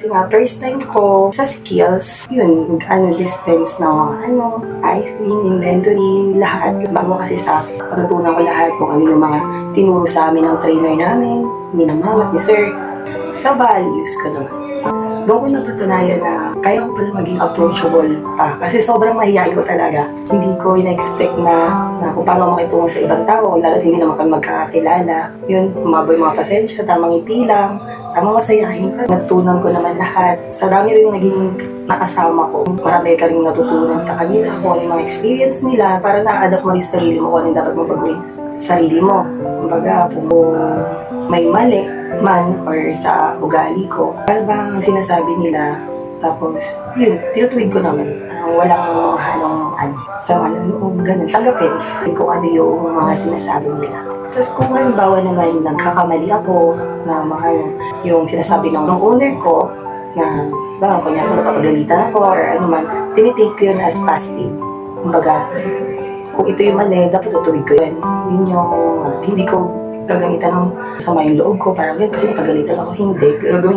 Kasi nga, first time ko sa skills, yun, dispense na ice cream, inventory, lahat. Bago kasi sa akin, natutunan ko lahat kung ano yung mga tinuro sa amin ng trainer namin, ni na mama, ni sir. Sa values ko naman. Doon ko napatunayan na kaya ko pala maging approachable pa. Kasi sobrang mahihain ko talaga. Hindi ko in-expect na kung paano makitungo sa ibang tao, lalo't hindi naman kami magkakakilala. Yun, umaboy mga pasensya, tamang ngiti lang, tamang masayahin ka. Natutunan ko naman lahat. Sa dami rin naging nakasama ko. Marami ka rin natutunan sa kanila, kung ano yung mga experience nila, para na-adapt mo rin sa sarili mo kung ano yung dapat mo pag-uwin sa sarili mo. Kumbaga, kung may mali man or sa ugali ko, ano ba ang sinasabi nila? Tapos, yun, tinutuwid ko naman. Walang halong sama ng loob, ganun. Tanggapin kung ano yung mga sinasabi nila. Tapos kung halimbawa naman nagkakamali ako na yung sinasabi ng owner ko na baka kunyari napapagalitan ako or ano man, tinitake ko yun as positive. Kumbaga, kung ito yung mali, dapat tutuwid ko yun. Yun yung hindi ko gagamitan ng sama yung loob ko, parang yun, kasi napagalitan ako, hindi. Gagawin